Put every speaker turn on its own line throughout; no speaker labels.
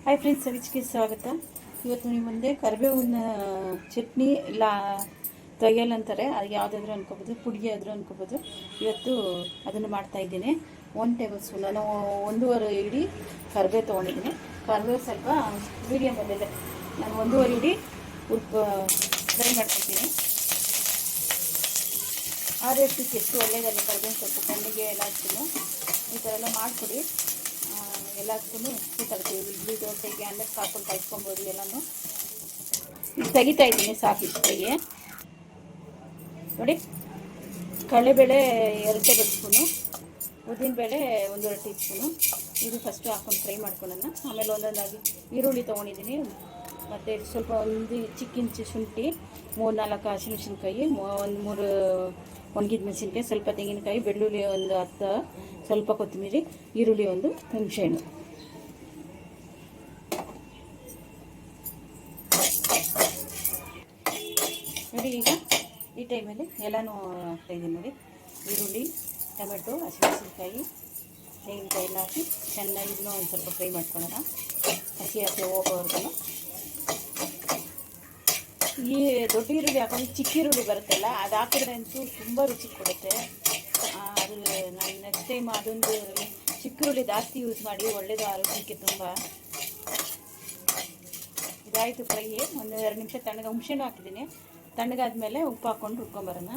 Hi friends, ಸವಿಚ್ಗೆ ಸ್ವಾಗತ. ಇವತ್ತು ನಿಮ್ಮ ಮುಂದೆ ಕರಿಬೇವಿನ ಚಟ್ನಿ ಇಲ್ಲ ತೊಯ್ಯಲ್ ಅಂತಾರೆ, ಅದು ಯಾವುದಾದ್ರೂ ಅನ್ಕೋಬೋದು, ಪುಡಿ ಆದರೂ ಅನ್ಕೋಬೋದು. ಇವತ್ತು ಅದನ್ನು ಮಾಡ್ತಾಯಿದ್ದೀನಿ. 1 ಟೇಬಲ್ ಸ್ಪೂನ್, ನಾನು 1.5 ಇಡಿ ಕರಿಬೇವು ತೊಗೊಂಡಿದ್ದೀನಿ. ಕರಿಬೇವು ಸ್ವಲ್ಪ ಮೀಡಿಯಮಲ್ಲಿದೆ. ನಾನು 1.5 ಇಡಿ ಫ್ರೈ ಮಾಡ್ಕೊತೀನಿ. ಆರೋಗ್ಯಕ್ಕೆ ಎಷ್ಟು ಒಳ್ಳೆಯದಲ್ಲ ಕರಿಬೇವು, ಸ್ವಲ್ಪ ಕಣ್ಣಿಗೆ ಎಲ್ಲದಕ್ಕೂ ಈ ಥರ ಎಲ್ಲ ಮಾಡಿಕೊಡಿ. ಎಲ್ಲದಕ್ಕೂ ಸೂಟ್ ಆಗುತ್ತೆ. ಇಡ್ಲಿ ದೋಸೆಗೆ ಅನ್ನಕ್ಕೆ ಹಾಕೊಂಡು ಕಾಯ್ಸ್ಕೊಬೋದು. ಎಲ್ಲನೂ ತೆಗಿತಾ ಇದ್ದೀನಿ, ಸಾಕಿತ್ತು ಕೈಗೆ. ನೋಡಿ, ಕಡಲೆಬೇಳೆ 2 ಟೇಬಲ್ ಸ್ಪೂನು, ಉದ್ದಿನಬೇಳೆ 1.5 ಟೀ ಸ್ಪೂನು. ಇದು ಫಸ್ಟು ಹಾಕ್ಕೊಂಡು ಫ್ರೈ ಮಾಡ್ಕೊಳ್ಳೋಣ. ಆಮೇಲೆ ಒಂದೊಂದಾಗಿ ಈರುಳ್ಳಿ ತೊಗೊಂಡಿದ್ದೀನಿ, ಮತ್ತು ಸ್ವಲ್ಪ ಒಂದು ಚಿಕ್ಕ ಇಂಚು ಶುಂಠಿ, 3-4 ಹಸಿಮೆಣಸಿನ್ಕಾಯಿ, 1-3 ಒಣಗಿದ ಮೆಣಸಿನ್ಕಾಯಿ, ಸ್ವಲ್ಪ ತೆಂಗಿನಕಾಯಿ, ಬೆಳ್ಳುಳ್ಳಿ ಒಂದು 10, ಸ್ವಲ್ಪ ಕೊತ್ತಂಬರಿ, ಈರುಳ್ಳಿ, ಒಂದು ಹುಣಸೆಹಣ್ಣು. ನೋಡಿ, ಈಗ ಈ ಟೈಮಲ್ಲಿ ಎಲ್ಲನೂ ಹಾಕ್ತಾಯಿದ್ದೀನಿ. ನೋಡಿ, ಈರುಳ್ಳಿ, ಟೊಮೆಟೊ, ಹಸಿಮೆಣಸಿನ್ಕಾಯಿ, ತೆಂಗಿನಕಾಯಿ ಎಲ್ಲ ಹಾಕಿ ಚೆನ್ನಾಗಿ ಇದನ್ನು ಒಂದು ಸ್ವಲ್ಪ ಫ್ರೈ ಮಾಡ್ಕೊಳ್ಳೋಣ, ಹಸಿ ಹೋಗೋವರೆಗೂ. ಈ ದೊಡ್ಡ ಈರುಳ್ಳಿ ಹಾಕೊಂಡು ಚಿಕ್ಕ ಈರುಳ್ಳಿ ಬರುತ್ತಲ್ಲ, ಅದು ಹಾಕಿದ್ರೆ ಅಂತೂ ತುಂಬ ರುಚಿ ಕೊಡುತ್ತೆ. ಅದು ನಾನು ನೆಕ್ಸ್ಟ್ ಟೈಮ್ ಅದೊಂದು ಚಿಕ್ಕ ಈರುಳ್ಳಿ ಜಾಸ್ತಿ ಯೂಸ್ ಮಾಡಿ, ಒಳ್ಳೆಯದು ಆರೋಗ್ಯಕ್ಕೆ ತುಂಬ. ಇದಾಯಿತು ಫ್ರೈ. 1-2 ನಿಮಿಷ ತಣ್ಣಗೆ ಹುಣಸೆಹಣ್ಣು ಹಾಕಿದ್ದೀನಿ. ತಣ್ಣಗಾದ್ಮೇಲೆ ಉಪ್ಪು ಹಾಕ್ಕೊಂಡು ರುಬ್ಕೊಂಬರೋಣ.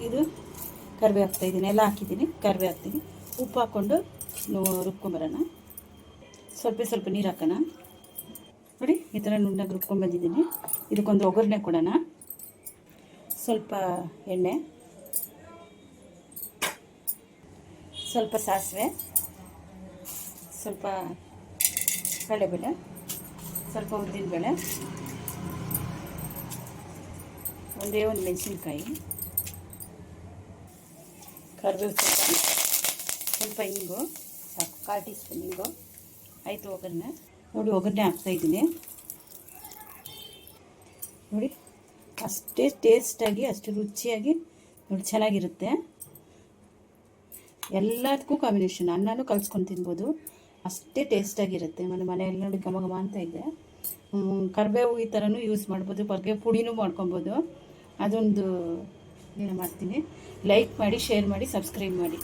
ಇದು ಕರಿಬೇವು ಹಾಕ್ತಾಯಿದ್ದೀನಿ, ಎಲ್ಲ ಹಾಕಿದ್ದೀನಿ. ಕರಿಬೇವು ಹಾಕ್ತೀನಿ, ಉಪ್ಪು ಹಾಕ್ಕೊಂಡು ರುಬ್ಕೊಂಬರೋಣ. ಸ್ವಲ್ಪ ನೀರು ಹಾಕೋಣ. ನೋಡಿ, ಈ ಥರ ನುಣ್ಣಗೆ ರುಬ್ಕೊಂಡ್ಬಂದಿದ್ದೀನಿ. ಇದಕ್ಕೊಂದು ಒಗ್ಗರಣೆ ಕೊಡೋಣ. ಸ್ವಲ್ಪ ಎಣ್ಣೆ, ಸ್ವಲ್ಪ ಸಾಸಿವೆ, ಸ್ವಲ್ಪ ಕಡಲೆಬೇಳೆ, ಸ್ವಲ್ಪ ಉದ್ದಿನಬೇಳೆ, ಒಂದೇ ಒಂದು ಮೆಣಸಿನ್ಕಾಯಿ, ಕರಿಬೇವು, ಸ್ವಲ್ಪ ಹಿಂಗು ಸಾಕು, 1/4 ಟೀ ಸ್ಪೂನ್ ಹಿಂಗು. ಆಯಿತು ಒಗ್ಗರಣೆ. ನೋಡಿ, ಒಗ್ಗರಣೆ ಹಾಕ್ತಾಯಿದ್ದೀನಿ. ನೋಡಿ, ಅಷ್ಟೇ ಟೇಸ್ಟಾಗಿ, ಅಷ್ಟು ರುಚಿಯಾಗಿ ನೋಡಿ ಚೆನ್ನಾಗಿರುತ್ತೆ. ಎಲ್ಲದಕ್ಕೂ ಕಾಂಬಿನೇಷನ್, ಅನ್ನನೂ ಕಲಿಸ್ಕೊಂಡು ತಿನ್ಬೋದು, ಅಷ್ಟೇ ಟೇಸ್ಟಾಗಿರುತ್ತೆ. ಮನೆಯಲ್ಲಿ ನೋಡಿ ಘಮ ಘಮ ಅಂತ ಇದೆ. ಕರಿಬೇವು ಈ ಥರನೂ ಯೂಸ್ ಮಾಡ್ಬೋದು, ಕರಿಬೇವು ಪುಡಿನೂ ಮಾಡ್ಕೊಬೋದು. ಅದೊಂದು ಏನು ಮಾಡ್ತೀನಿ. ಲೈಕ್ ಮಾಡಿ, ಶೇರ್ ಮಾಡಿ, ಸಬ್ಸ್ಕ್ರೈಬ್ ಮಾಡಿ.